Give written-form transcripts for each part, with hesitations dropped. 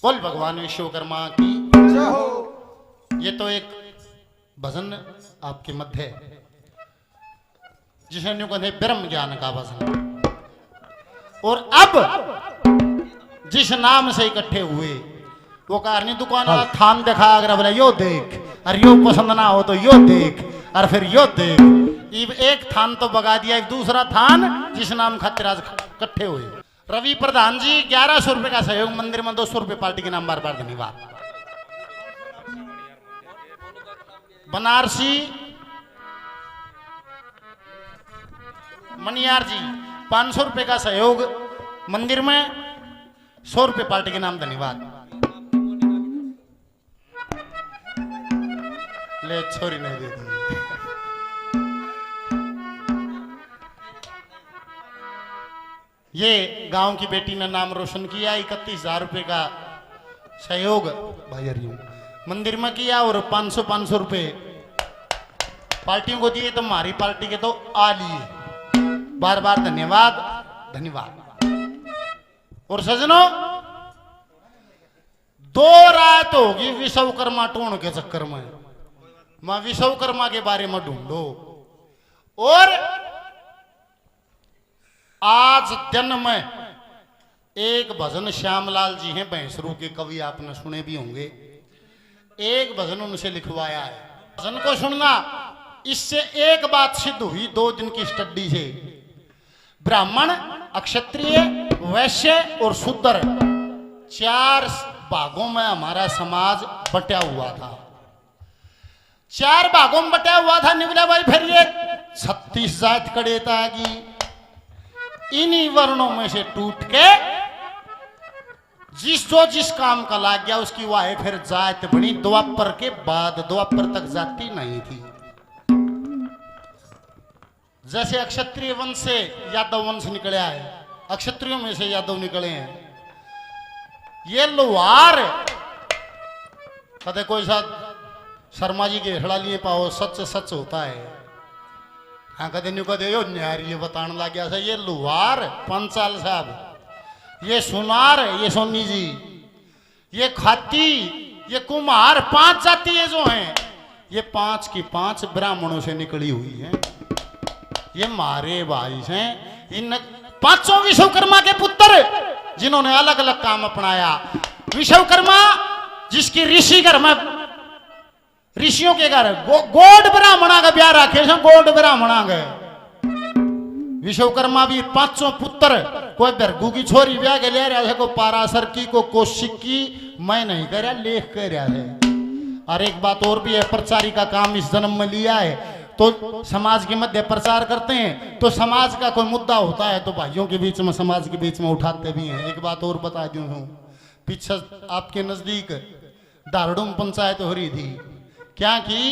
बोल भगवान विश्वकर्मा की जय हो। ये तो एक भजन आपके मध्य है जिसे न्यू कहते ब्रह्म ज्ञान का भजन। और अब जिस नाम से इकट्ठे हुए वो कारणी दुकान वाला थान दिखा अगर बोला यो देख, और यो पसंद ना हो तो यो देख, और फिर यो देख। एक थान तो बगा दिया, एक दूसरा थान जिस नाम खातिर आज इकट्ठे हुए। रवि प्रधान जी 1100 रुपए का सहयोग, मंदिर में 200 रुपए पार्टी के नाम बार बार धन्यवाद। बनारसी मनियार जी 500 रुपए का सहयोग, मंदिर में 100 रुपए पार्टी के नाम धन्यवाद। ले छोरी नहीं दे दी। ये गांव की बेटी ने नाम रोशन किया, 31,000 रुपए का सहयोग भाई हरिओम मंदिर में किया और 500 रुपए पार्टियों को दिए। तो हमारी पार्टी के तो आ लिए, बार बार धन्यवाद धन्यवाद। और सजनों 2 रात होगी विश्वकर्मा टोन के चक्कर में, मैं विश्वकर्मा के बारे में ढूंढो। और आज दिन में एक भजन श्यामलाल जी हैं भैंसरू के कवि, आपने सुने भी होंगे। एक भजन उनसे लिखवाया है, भजन को सुनना। इससे एक बात सिद्ध हुई 2 दिन की स्टडी से, ब्राह्मण, अक्षत्रिय, वैश्य और शूद्र 4 भागों में हमारा समाज बटा हुआ था। 4 भागों में बटा हुआ था निकला भाई। फिर ये 36 जात कड़ेता की इन्हीं वर्णों में से टूट के जिस काम का लाग गया उसकी वाह फिर जात बनी। द्वापर के बाद, द्वापर तक जाति नहीं थी। जैसे अक्षत्रिय वंश से यादव वंश निकला है, अक्षत्रियों में से यादव निकले हैं। ये लोहार कदे कोई साथ शर्मा जी के हेड़ा लिए पाओ, सच सच होता है। हाँ कदे न्यू कदे यो न्यार ये बताने लग गया। ये लोहार पंचाल साहब, ये सुनार, ये सोनी जी, ये खाती, ये कुम्हार, 5 जातियां जो हैं ये 5 की 5 ब्राह्मणों से निकली हुई हैं। ये मारे भाई हैं। इन 5 विश्वकर्मा के पुत्र जिन्होंने अलग अलग काम अपनाया। विश्वकर्मा जिसकी ऋषि घर में, ऋषियों के घर गोड ब्राह्मणा का ब्याह रखे, गोड ब्राह्मणा गए। विश्वकर्मा भी 5 पुत्र, कोई भरगू की छोरी ब्याह के ले रहा है, को पाराशर की, को कौशिक की, मैं नहीं कर रहा, लेख कर रहा है। और एक बात और भी है, प्रचारी का काम इस जन्म में लिया है तो समाज के मध्य प्रचार करते हैं। तो समाज का कोई मुद्दा होता है तो भाइयों के बीच में, समाज के बीच में उठाते भी हैं। एक बात और बता दूं हूं, पीछे आपके नजदीक दारुडुम पंचायत हो रही थी। क्या की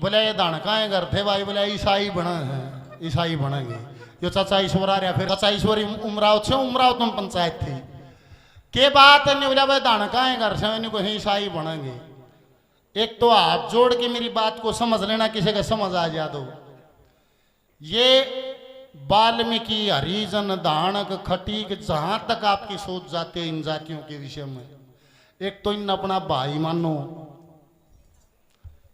बोले ये दानकाएं घर थे भाई, बोले ईसाई बना है, ईसाई बनेंगे। जो चाचा ईश्वर आ रहा, फिर चाचा ईश्वरी उमराव छे, उमराव तुम पंचायत थी के बात नहीं बोला भाई दानकाएं घर से इनको ईसाई बनेंगे। एक तो हाथ जोड़ के मेरी बात को समझ लेना, किसी का समझ आ जा दो। ये वाल्मीकि, हरिजन, दानक, खटीक, जहां तक आपकी सोच जाते हैं इन जातियों के विषय में, एक तो इन अपना भाई मानो।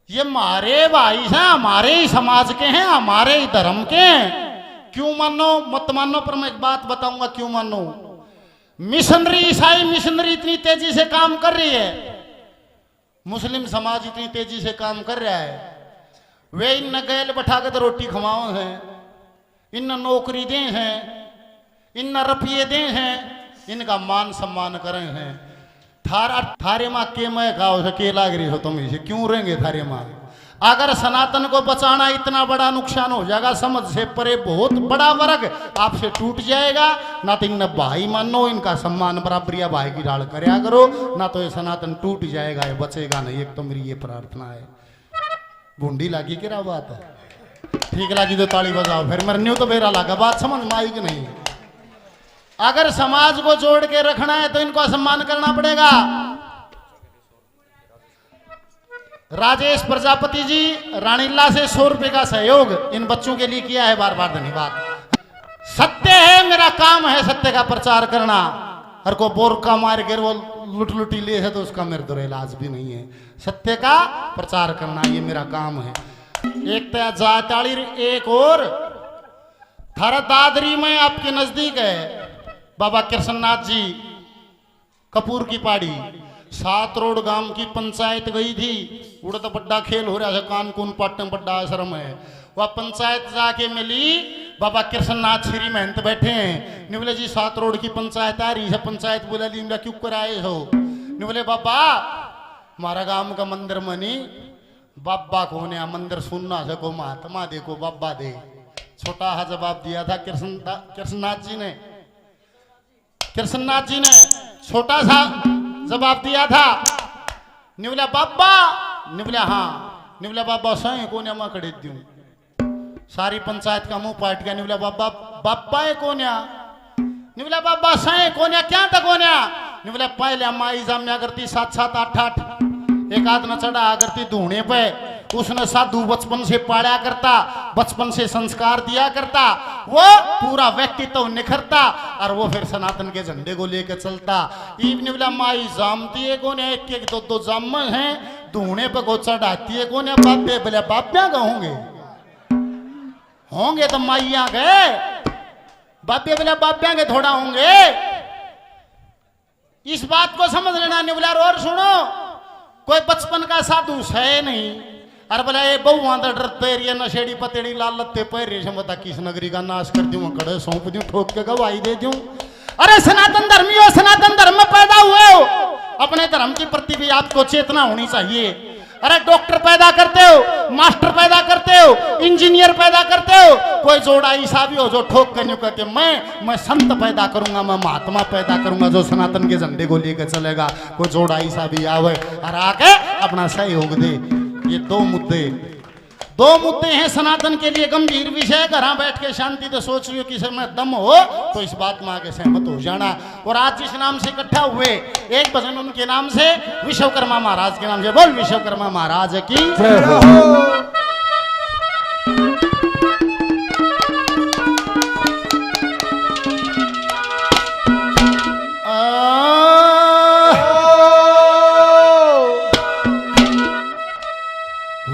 ये हमारे भाई हैं, हमारे ही समाज के हैं, हमारे ही धर्म के हैं। क्यों मानो मत मानो, पर मैं एक बात बताऊंगा क्यों मानो। मिशनरी, ईसाई मिशनरी इतनी तेजी से काम कर रही है, मुस्लिम समाज इतनी तेजी से काम कर रहा है। वे इन गैल बैठा के तो रोटी खवाओ हैं, इन नौकरी दे हैं, इन रुपये दे हैं, इनका मान सम्मान करें हैं। थारे माँ के मैं खाओ से के लाग रही हो तुम, इसे क्यों रहेंगे थारे माँ। अगर सनातन को बचाना इतना बड़ा नुकसान हो जाएगा, समझ से परे बहुत बड़ा वर्ग आपसे टूट जाएगा। ना तो इन भाई मानो, इनका सम्मान बराबरिया भाई की ढाल करया करो, ना तो ये सनातन टूट जाएगा, ये बचेगा नहीं। एक तो मेरी ये प्रार्थना है। बूंदी लागी क्या बात है, ठीक लगी तो ताली बजाओ, फिर मरन्यू तो बेरा लगा, बात समझ में आई कि नहीं। अगर समाज को जोड़ के रखना है तो इनको सम्मान करना पड़ेगा। राजेश प्रजापति जी रानीला से 100 रुपए का सहयोग इन बच्चों के लिए किया है, बार बार धन्यवाद। सत्य है मेरा काम है, सत्य का प्रचार करना। और को बोरका मार के वो लुट लुटी ले है तो उसका मेरे दो इलाज भी नहीं है। सत्य का प्रचार करना ये मेरा काम है। एक तो जाताड़ी, एक और थारा दादरी में आपके नजदीक है बाबा कृष्णनाथ जी कपूर की पहाड़ी, 7 रोड गांव की पंचायत गई थी। उड़ता बड्डा खेल हो रहा था, कानकून पाटन बड्डा आश्रम है। वह पंचायत जाके मिली, बाबा कृष्णनाथ श्री महंत बैठे हैं। ने बोले जी 7 रोड की पंचायत आ रही है। पंचायत बोला ली क्यों कराए हो? ने बोले बाबा हमारा गांव का मंदिर मनी बाबा को ने मंदिर सुनना सको महात्मा देखो बाबा दे। छोटा हा जवाब दिया था कृष्णनाथ जी ने छोटा सा जवाब दिया था। निवला बाबा, निवला हाँ, निवला बाबा सही कोन्या मां कड़े दूं। सारी पंचायत का मुंह पाट गया। निवला बाबा, बाबा है कोन्या? निवला बाबा सही कोन्या क्या था कोन्या? निवला पहले माई जाम्या करती 7-7 8-8 एक आध न चढ़ा करती धूने पे। उसने साधु बचपन से पाला करता, बचपन से संस्कार दिया करता, वो पूरा व्यक्तित्व निखरता और वो फिर सनातन के झंडे को लेकर चलता। इवने बोला माई जामती है कौन है, 1-1 2-2 जाम है धूने पे को चढ़ाती है कौन है? बाबे बोले बाब्या का होंगे तो माइया गए, बाबे बोले बाब्या के थोड़ा होंगे। इस बात को समझ लेना। ने बोला और सुनो, कोई बचपन का साधु है नहीं। अरे बोला ये बहु डर पैरिया नशेड़ी पतेड़ी लाल लत्ते पैर से बता किस नगरी का नाश कर दूं, कड़े सौंप दूं, ठोक के गवाही दे दूं। अरे सनातन धर्मी हो, सनातन धर्म में पैदा हुए हो, अपने धर्म के प्रति भी आपको चेतना होनी चाहिए। अरे डॉक्टर पैदा करते हो, मास्टर पैदा करते हो, इंजीनियर पैदा करते हो, कोई जोड़ा ईसा भी हो जो ठोक कर कहते मैं संत पैदा करूंगा, मैं महात्मा पैदा करूंगा जो सनातन के झंडे को लेकर चलेगा। कोई जोड़ा ईसा भी आवे और आके अपना सहयोग दे। ये दो मुद्दे हैं सनातन के लिए गंभीर विषय। घर बैठ के शांति तो सोच रही हो कि समय दम हो तो इस बात में आगे सहमत हो जाना। और आज जिस नाम से इकट्ठा हुए, एक भजन उनके नाम से, विश्वकर्मा महाराज के नाम से। बोल विश्वकर्मा महाराज की जय हो।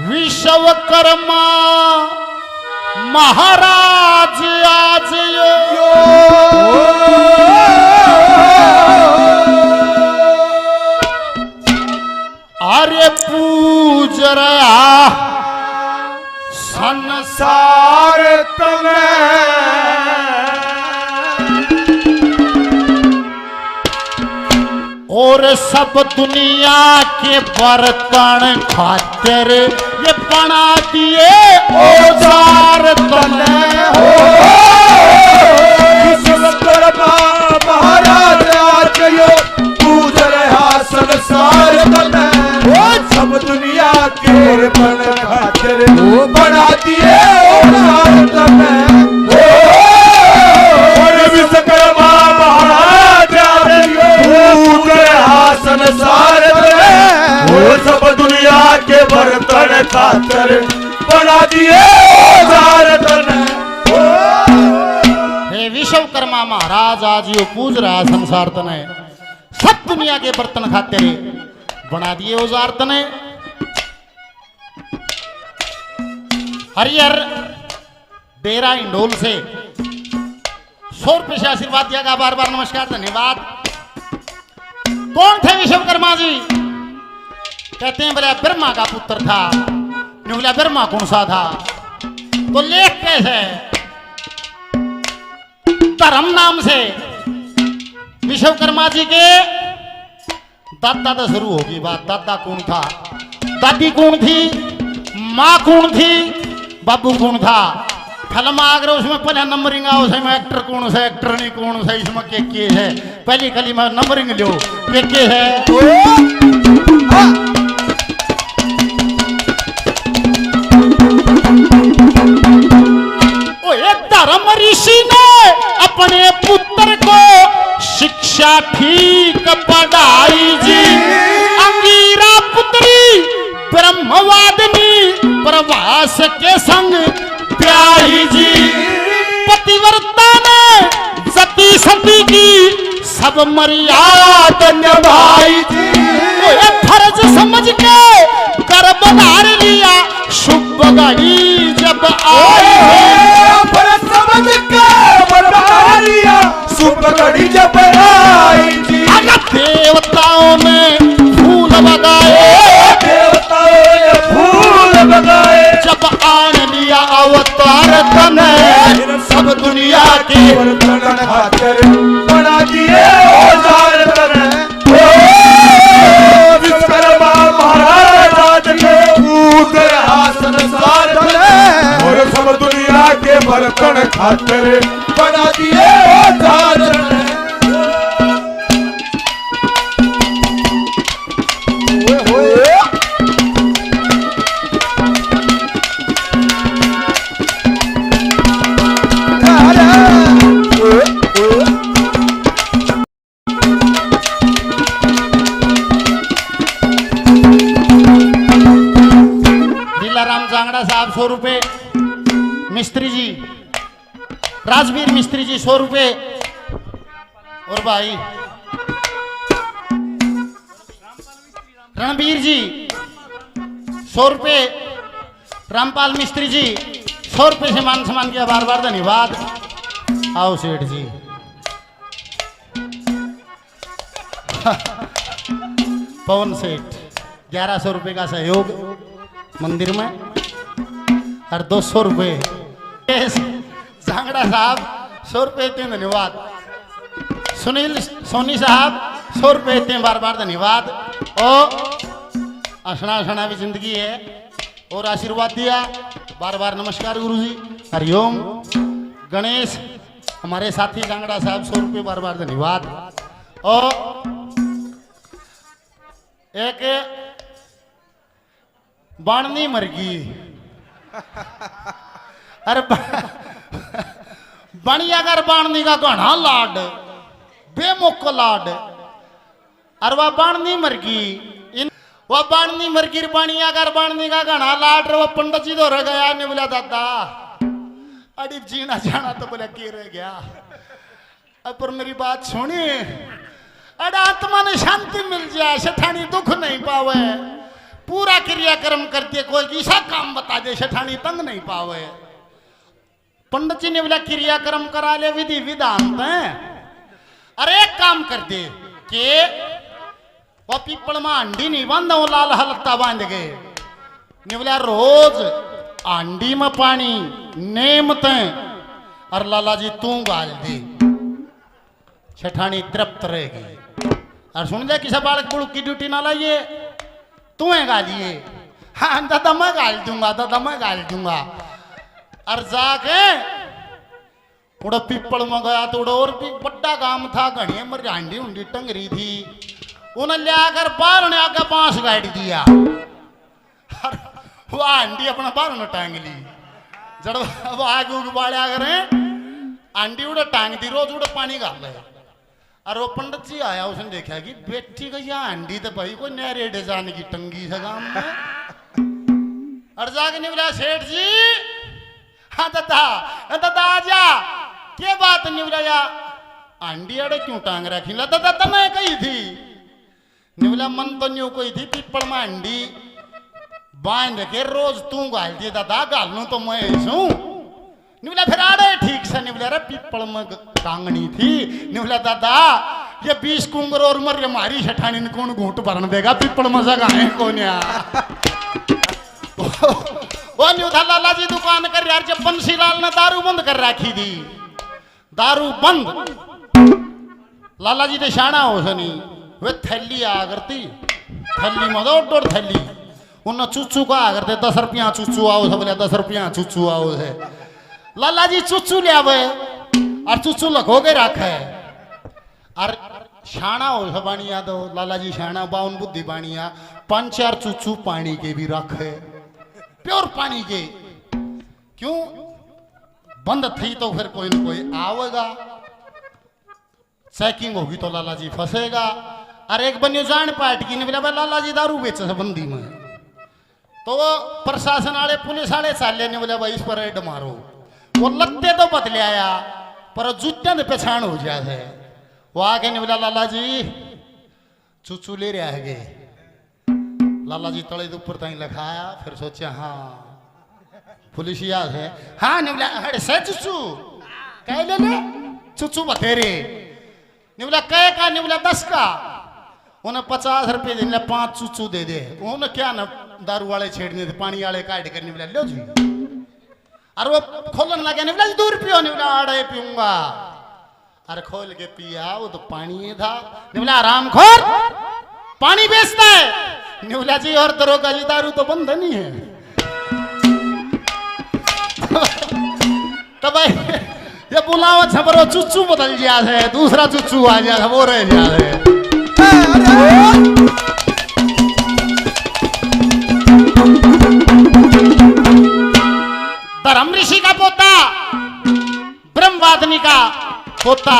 विश्वकर्मा महाराज आज यो अरे पूज रहा संसार तुम्हें, और सब दुनिया के बर्तन खातिर ये बना दिए औजार तने हो। विश्वकर्मा महाराज आज यो पूज रहा संसार तने, सब दुनिया के बर्तन खातिर वो बना दिए औजार तने हो। विश्वकर्मा महाराज आज यो पूज रहा संसार तने, वो सब दुनिया के बर्तन खातर बना दिए औजार तने। हे विश्वकर्मा महाराज आज यो पूज रहा संसार तने, सब दुनिया के बर्तन खातिर बना दिए औजार तने। हरिहर डेरा इंडोल से 100 रुपये से आशीर्वाद दिया गया, बार बार नमस्कार धन्यवाद। कौन थे विश्वकर्मा जी? कहते हैं बोले ब्रह्मा का पुत्र था। नहीं बोला ब्रह्मा कौन सा था? तो लेख कैसे? धर्म नाम से विश्वकर्मा जी के दादा तो शुरू होगी बात। दादा कौन था, दादी कौन थी, माँ कौन थी, बाबू कौन था? फिल्म आगरा उसमें पहले नंबरिंग आओ, उसमें एक्टर कौन सा, एक्टर नहीं कौन सा, इसमें के है पहली कली में नंबरिंग लो के है। धर्म ऋषि ने अपने पुत्र को शिक्षा ठीक पढ़ाई जी, अंगीरा पुत्री ब्रह्मवादिनी प्रवास के संग प्यारी जी। पतिव्रता ने सती सती की सब मर्यादा निभाई थी। फर्ज समझ के गर्भ धार लिया शुभ घड़ी जब आई है। फर्ज समझ के गर्भ धार लिया शुभ घड़ी जब आई थी। देवताओं ने फूल लगाए, देवताओं ने फूल लगाए, जब आन लिया अवतार तन सब दुनिया के बर्तन खातर बना दिए औजार तन। विश्वकर्मा महाराज के पूत आसन साधन और सब दुनिया के बर्तन खातर बना दिए औजार तन। साहब 100 रुपए, मिस्त्री जी राजवीर मिस्त्री जी 100 रुपए, और भाई रणबीर जी 100 रुपए, रामपाल मिस्त्री जी 100 रुपए से मान सम्मान किया, बार बार धन्यवाद। आओ सेठ जी पवन सेठ 1100 रुपए का सहयोग मंदिर में, और 200 रुपए झांगड़ा साहब 100 रुपए देते हैं, धन्यवाद। सुनील सोनी साहब 100 रुपए देते हैं, बार बार धन्यवाद। और असना असना भी जिंदगी है और आशीर्वाद दिया, बार बार नमस्कार गुरुजी, हरिओम। गणेश हमारे साथी झांगड़ा साहब 100 रुपए, बार बार धन्यवाद। और एक बाणनी मरगी, अरे बणियागर बाणनी का घना लाड, बेमुख लाड, और वह बाणनी मरगी, वह बाणनी मरगी बणियागर बाणनी का घना लाड। वह पंडित जी तो रह गया, ने बोला दादा अड़ी जीना जाना तो बोला के रह गया। अब पर मेरी बात सुनी, अरे आत्मा ने शांति मिल जाए, सेठानी दुख नहीं पावे, पूरा क्रियाक्रम करते, कोई ऐसा काम बता दे सेठानी तंग नहीं पावे। पंडित जी ने बोला क्रियाक्रम करा ले, विधि विधान है। अरे एक काम कर दे कि वो पीपल में अंडी नहीं बांधा, वो लाल हलता बांध गए। ने बोला रोज अंडी में पानी नेमते, और लाला जी तू गाल दे, सेठानी तृप्त रहेगी। और सुन दे किसी बालक बुड़क की ड्यूटी ना लाइए, तू है गालिए। हाँ दादा मैं गाल दूंगा, दादा मैं गाल दूंगा। और जाके उड़ा पीपल में गया तो उड़ा और भी बड़ा काम था, घनी मर हांडी उंडी टंग रही थी, उन्हें ले आकर बाहर ने आकर बांस गाड़ दिया, वो हांडी अपना बाहर ने टांग ली। जब वो आगे उग बाड़े आकर हांडी उड़ा टांग दी, रोज उड़ा पानी गाल रहे। और वो पंडित जी आया, उसने देखा कि बेटी का यह हांडी तो भाई कोई नहरे डिजाइन की टंगी है गांव में। और जाके नहीं बोला सेठ जी, हाँ दादा दादा आजा, क्या बात नहीं बोला हांडी अड़े क्यों टांग रखी? दादा तने कही थी? नहीं बोला मन तो न्यू कोई थी, पीपल में हांडी बांध के रोज तू गाल दिए दादा, गालू तो मैं ऐसू। नहीं बोला फिर आड़े ठीक से, नहीं बोला अरे पीपल में टांगनी थी। नहीं बोला दादा ये 20 कुंगर और मर हमारी सेठानी ने कौन घूट भरन देगा, पीपल में जगह है कौन यार। वो नहीं उठा लाला जी दुकान कर यार, जब बंसीलाल ने दारू बंद कर रखी थी, दारू बंद, लाला जी ने शाना हो सनी, वे थैली आ करती, थैली में दो थैली, उन चूचू का आ करते 10 रुपया चूचू आओ से, बोले 10 रुपया चूचू आओ से। लाला जी चूचू ले आवे और चूचू लखो के रखे, और शाना हो से बानिया दो, लाला जी शाना बाउन बुद्धि बानिया, 5-4 चूचू पानी के भी रखे, प्योर पानी के। क्यों बंद थी तो फिर कोई न कोई आवेगा, चेकिंग होगी तो लाला जी फंसेगा। और एक बनियो जान पार्ट की ने बोला लाला जी दारू बेचे से बंदी में, तो वो प्रशासन वाले पुलिस वाले चाले ने बोला भाई इस पर रेड मारो। वो लत्ते तो बदले आया पर जूते ने पहचान हो जाए, वो आके नहीं बोला लाला जी चूचू ले रहा है गे। लाला जी तले ऊपर तक लिखाया, फिर सोचे हाँ पुलिस याद है। हाँ नहीं बोला अरे से चूचू कह ले चूचू बतेरे नहीं बोला कह का नहीं बोला 10 का। उन्हें 50 रुपये देने 5 चूचू दे दे। उन्हें क्या ना दारू वाले छेड़ने थे, पानी वाले काट कर नहीं बोला लो जी। अरे वो खोलन लगे नहीं बोला 2 रुपये नहीं बोला आड़े पीऊंगा। अरे खोल के पिया वो तो पानी था। नहीं बोला आराम खोर पानी बेचता है। नहीं बोला जी और दरोगा जी दारू तो बंद नहीं है। तो भाई ये बुलावा छपरो चुच्चू बदल गया है, दूसरा चुच्चू आ गया वो रह गया है। धर्म ऋषि का पोता, ब्रह्मवादिनी का पोता,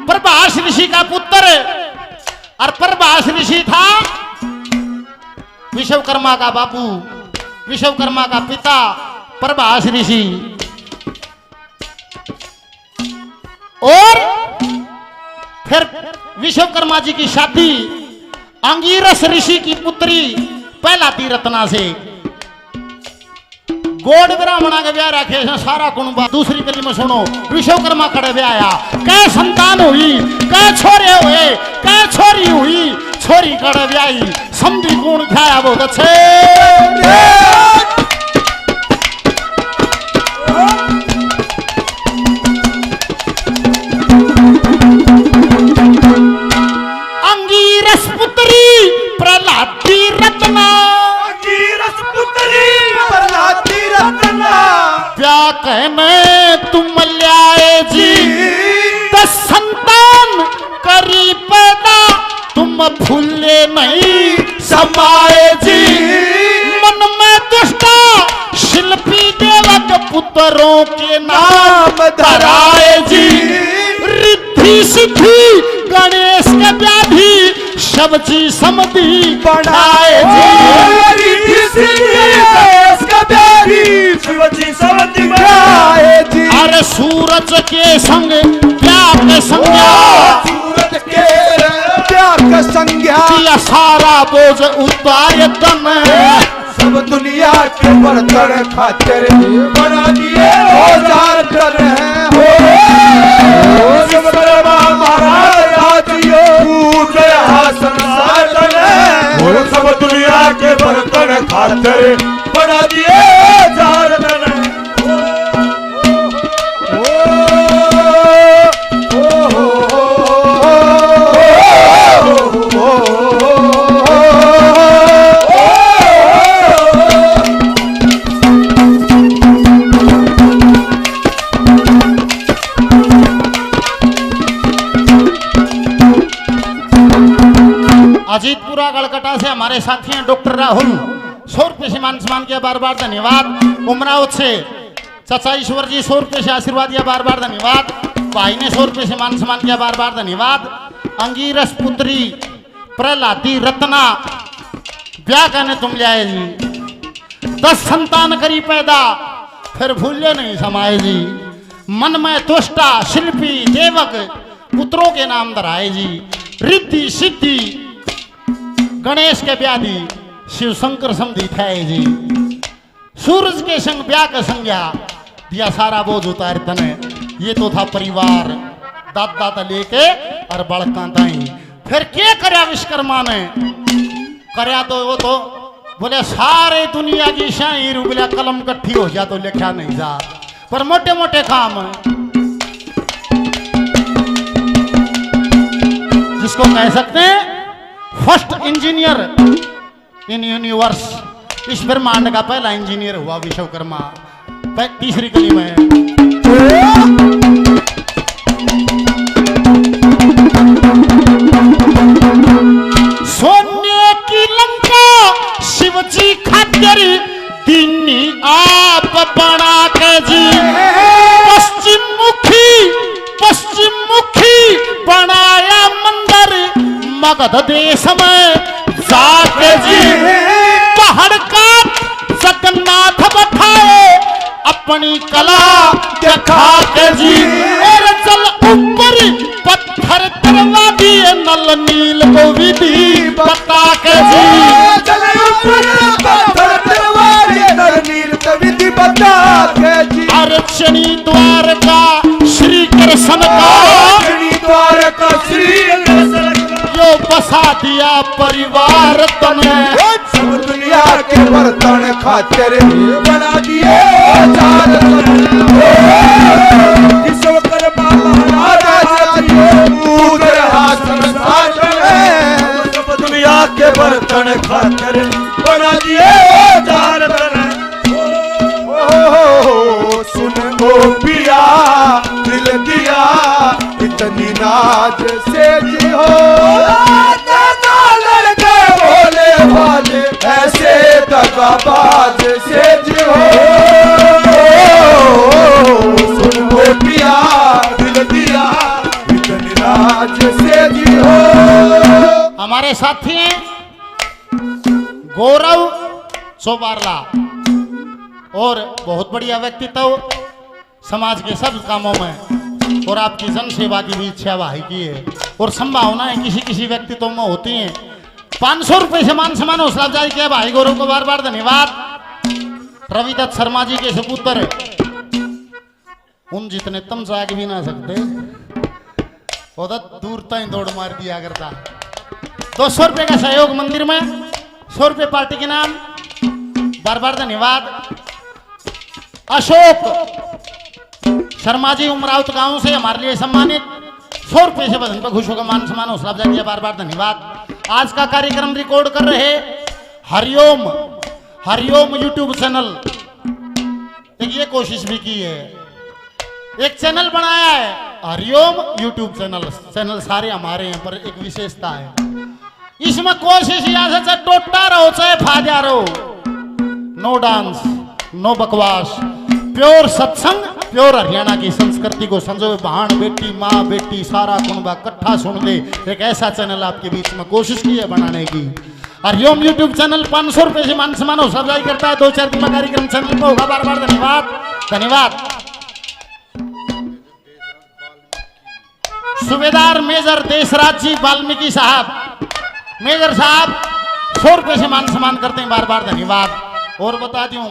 प्रभास ऋषि का पुत्र। और प्रभास ऋषि था विश्वकर्मा का बापू, विश्वकर्मा का पिता प्रभास ऋषि। और फिर विश्वकर्मा जी की शादी अंगिरस ऋषि की पुत्री पहलाती रत्ना से। गोड ब्राह्मणा के ब्याह रखे सारा कुणबा। दूसरी कली में सुनो विश्वकर्मा खड़े ब्याया कै संतान हुई, कै छोरे हुए, कै छोरी हुई, छोरी खड़े ब्याई समझी गुण खाया बहुत अच्छे। अंगिरस पुत्री प्रहलादी रत्ना, अंगिरस पुत्री प्रहलादी रत्ना। क्या कहने तुम ल्याए जी 10 संतान करी पैदा, तुम भूले नहीं समाए जी। मन में दुष्टा शिल्पी देवक पुत्रों के नाम धराए जी। रिद्धि सिद्धि गणेश के व्याधि सब जी समधि बढ़ाए जी। रिद्धि सिद्धि गणेश का प्यारी शिवजी समधि बढ़ाए जी। अरे सूरज के संग प्यार के संज्ञा, सूरज के प्यार का संज्ञा किया सारा बोझ उतारे तन। सब दुनिया के बर्तन खातिर बना दिए औजार कर हो। विश्वकर्मा महाराज आजियो पूरे हासन साधन है। सब दुनिया के बर्तन खातिर बना दिए औजार कर। अजीतपुरा गड़कटा से हमारे साथी हैं डॉक्टर राहुल, 100 रुपये से मान सम्मान किया, बार बार धन्यवाद। उमरावत से चाचा ईश्वर जी 100 रुपये से आशीर्वाद दिया, बार बार धन्यवाद। भाई ने 100 रुपये से मान सम्मान किया, बार बार धन्यवाद। अंगिरस पुत्री प्रहलादी रत्ना ब्याह कहने तुम लाए जी। 10 संतान करी पैदा फिर भूले नहीं समाए जी। मन में तुष्टा शिल्पी देवक पुत्रों के नाम धराए जी। रिद्धि सिद्धि गणेश के व्याधि शिव शंकर समधि थे जी। सूरज के संग ब्याह का संज्ञा दिया सारा बोझ उतार तने। ये तो था परिवार दादा ता लेके और बड़का ताई। फिर क्या करया विश्वकर्मा ने? करया तो वो तो बोले सारे दुनिया की शाही बोले कलम कट्ठी हो जा तो लिखा नहीं जा, पर मोटे मोटे काम जिसको कह सकते हैं फर्स्ट इंजीनियर इन यूनिवर्स। इस ब्रह्मांड का पहला इंजीनियर हुआ विश्वकर्मा। तीसरी कली में सोने की लंका शिवजी खातिर दीनी आप बना के जी। पश्चिम मुखी बनाया मंदिर मगध देश में जाके जी। पहाड़ का जगन्नाथ बैठाए अपनी कला दिखा के जी। और चल ऊपर पत्थर तरवा ये नल नील को विधि बता के जी। चले ऊपर पत्थर तलवार ये नल नील को विधि बता के जी। अर्चनी द्वार का श्री कृष्ण का, अर्चनी द्वार का श्री कृष्ण यो बसा दिया परिवार तने। सब दुनिया के बर्तन खातिर बना दिए चार विश्वकर्मा महाराज उधर हासन सब दुनिया के बर्तन खातिर बना दिए चार सुन गोपिया दिल दिया इतनी नाज से जी हो लड़के भोले भाले ऐसे दगाबाज से जी हो। सुन गोपिया दिल दिया इतनी नाज से जी हो। हमारे साथी हैं गौरव चौबारला, और बहुत बढ़िया व्यक्तित्व समाज के सब कामों में और आपकी जन सेवा की भी इच्छा भाई की है और संभावनाएं किसी किसी व्यक्तित्व में होती हैं। 500 रुपए से मान सम्मान हौसला अफजाई किया भाई गौरव को बार बार धन्यवाद। रविदत्त शर्मा जी के सपुत्र उन जितने तम जाग भी ना सकते उधर दूर तक दौड़ मार दिया करता। 200 रुपए का सहयोग मंदिर में, 100 रुपए पार्टी के नाम, बार बार धन्यवाद। अशोक शर्मा जी उमरावत गांव से हमारे लिए सम्मानित 100 रुपए से बदन पर खुश होकर मान सम्मान हौसला अफजाई किया, बार बार धन्यवाद। आज का कार्यक्रम रिकॉर्ड कर रहे हरिओम, हरिओम यूट्यूब चैनल, एक ये कोशिश भी की है, एक चैनल बनाया है हरिओम यूट्यूब चैनल। चैनल सारे हमारे हैं पर एक विशेषता है, इसमें कोशिश यहाँ से चाहे टोटा रहो चाहे फाजा रहो, नो डांस नो बकवास, प्योर सत्संग, प्योर हरियाणा की संस्कृति को संजोए बहन बेटी माँ बेटी सारा कुनबा इकट्ठा सुन ले, एक ऐसा चैनल आपके बीच में कोशिश की है बनाने की। हरिओम यूट्यूब चैनल 500 रुपए से मान सम्मान हौसला अफजाई करता है। 2-4 दिन में कार्यक्रम चैनल पर होगा, बार बार धन्यवाद धन्यवाद। सूबेदार मेजर देशराज जी वाल्मीकि साहब, मेजर साहब 100 रुपए से मान सम्मान करते हैं, बार बार धन्यवाद। और बता दूं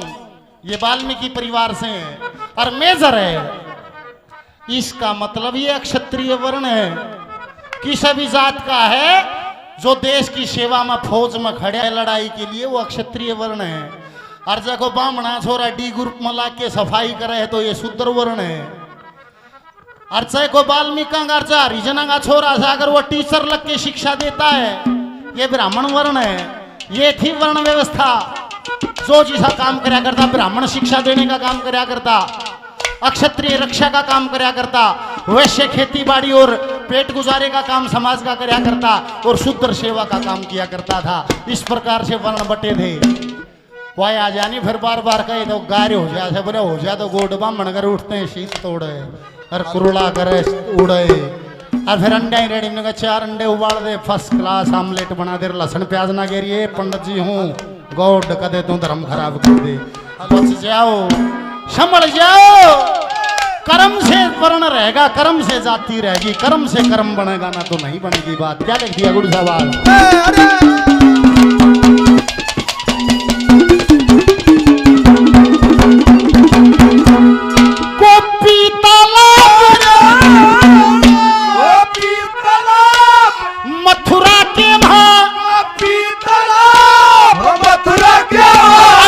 ये वाल्मीकि परिवार से है और मेजर है, इसका मतलब ये क्षत्रिय वर्ण है, किसी भी जात का है जो देश की सेवा में फौज में खड़े है लड़ाई के लिए, वो क्षत्रिय वर्ण है। और जगह बामणा छोरा डी ग्रुप में ला के सफाई करे है तो ये शूद्र वर्ण है। और चाहे को वाल्मीकि का हरिजन का छोरा सा अगर वो टीचर लग के शिक्षा देता है, ये ब्राह्मण वर्ण है। ये थी वर्ण व्यवस्था, जो जिसा काम करया करता, ब्राह्मण शिक्षा देने का काम करया करता, अक्षत्रिय रक्षा का काम करया करता, वैश्य खेती बाड़ी और पेट गुजारे का काम समाज का करया करता, और शूद्र सेवा का काम किया करता था। इस प्रकार से वर्ण बटे थे। वह आ जानी फिर बार बार कहे तो गार्य हो जाए, बोले हो जाए तो गोड बामण कर उठते हैं, शीत तोड़े और कुरुड़ा करे उड़े, और फिर अंडे ही रेडी में 4 अंडे उबाल दे, फर्स्ट क्लास आमलेट बना दे, लहसुन प्याज ना गिरिए, पंडित जी हूँ गॉड कदे तू धर्म खराब कर दे। बच जाओ, संभल जाओ, कर्म से वर्ण रहेगा, कर्म से जाति रहेगी, कर्म से कर्म बनेगा ना तो नहीं बनेगी बात। क्या लिख दिया गुरु साहब? मथुरा के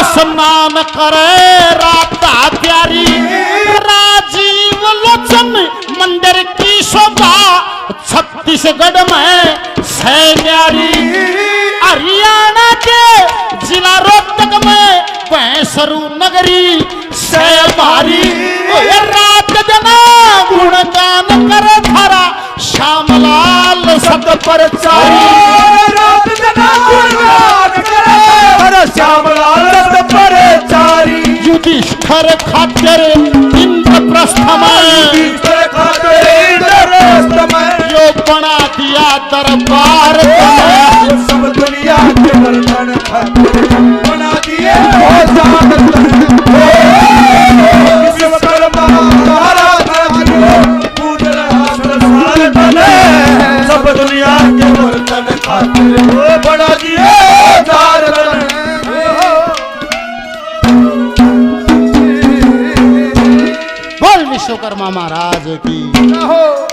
स्नान करे राता प्यारी, राजीव लोचन मंदिर की शोभा छत्तीसगढ़ में सैन्यारी। हरियाणा के जिला रोहतक में पैसरू नगरी से मारी, रात जना गुणगान करे थारा श्यामलाल सत परचारी। रात जना गुणगान करे थारा श्यामलाल सत परचारी। युधिष्ठिर खातिर इंद्रप्रस्थ में यो बना दिया दरबार, सब दुनिया के बर्तन बना दिए सब दुनिया विश्वकर्मा महाराज की हो